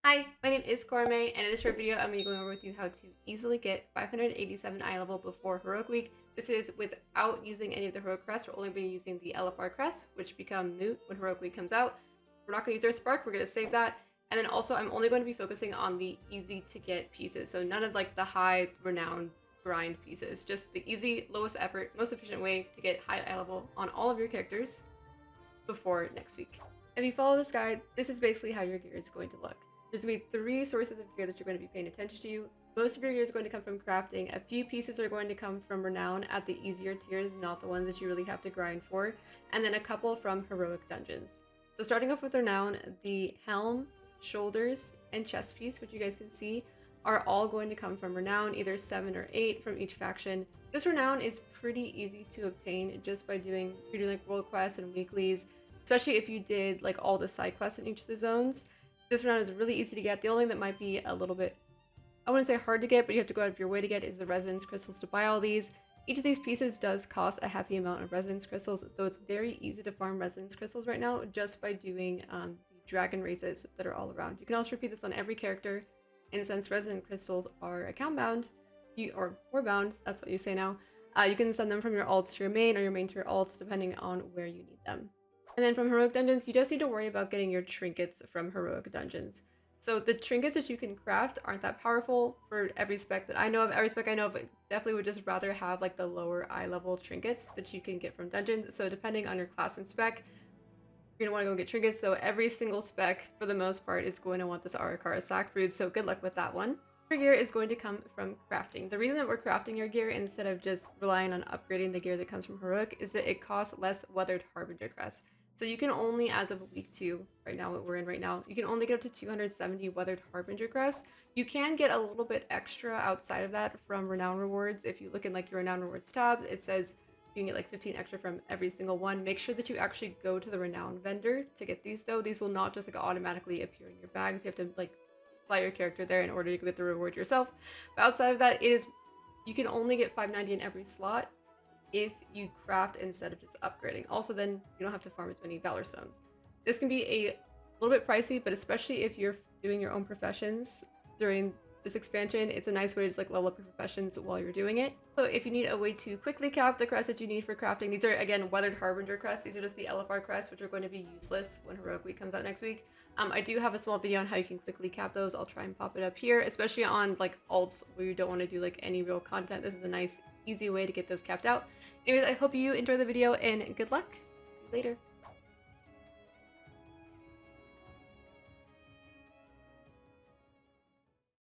Hi, my name is Corme, and in this short video, I'm going to be going over with you how to easily get 587 eye level before Heroic Week. This is without using any of the Heroic crests. We're only going to be using the LFR crests, which become moot when Heroic Week comes out. We're not going to use our Spark, we're going to save that. And then also, I'm only going to be focusing on the easy to get pieces. So none of like the high renown grind pieces, just the easy, lowest effort, most efficient way to get high eye level on all of your characters before next week. If you follow this guide, this is basically how your gear is going to look. There's going to be 3 sources of gear that you're going to be paying attention to. Most of your gear is going to come from crafting. A few pieces are going to come from renown at the easier tiers, not the ones that you really have to grind for. And then a couple from heroic dungeons. So starting off with renown, the helm, shoulders, and chest piece, which you guys can see, are all going to come from renown, either 7 or 8 from each faction. This renown is pretty easy to obtain just by doing like world quests and weeklies, especially if you did like all the side quests in each of the zones. This renown is really easy to get. The only thing that might be a little bit, I wouldn't say hard to get, but you have to go out of your way to get is the resonance crystals to buy all these. Each of these pieces does cost a hefty amount of resonance crystals, though it's very easy to farm resonance crystals right now just by doing the dragon races that are all around. You can also repeat this on every character, and since resonance crystals are account bound, or war bound, that's what you say now, you can send them from your alts to your main or your main to your alts depending on where you need them. And then from heroic dungeons, you just need to worry about getting your trinkets from heroic dungeons. So the trinkets that you can craft aren't that powerful for every spec that I know of. Every spec I know of definitely would just rather have like the lower eye level trinkets that you can get from dungeons. So depending on your class and spec, you're gonna want to go get trinkets. So every single spec for the most part is going to want this Arakara sack brood. So good luck with that one. Your gear is going to come from crafting. The reason that we're crafting your gear instead of just relying on upgrading the gear that comes from heroic is that it costs less weathered harbinger crest. So you can only, as of week 2, right now, what we're in right now, you can only get up to 270 weathered harbinger crests. You can get a little bit extra outside of that from renown rewards. If you look in like your renown rewards tab, it says you can get like 15 extra from every single one. Make sure that you actually go to the renown vendor to get these though. These will not just like automatically appear in your bags. You have to like fly your character there in order to get the reward yourself. But outside of that, you can only get 590 in every slot if you craft instead of just upgrading. Also, then you don't have to farm as many Valor Stones. This can be a little bit pricey, but especially if you're doing your own professions during this expansion, it's a nice way to just like level up your professions while you're doing it. So if you need a way to quickly craft the crests that you need for crafting, these are again weathered harbinger crests. These are just the LFR crests, which are going to be useless when Heroic Week comes out next week. I do have a small video on how you can quickly cap those. I'll try and pop it up here, especially on like alts where you don't want to do like any real content. This is a nice, easy way to get those capped out. Anyways, I hope you enjoy the video and good luck. See you later.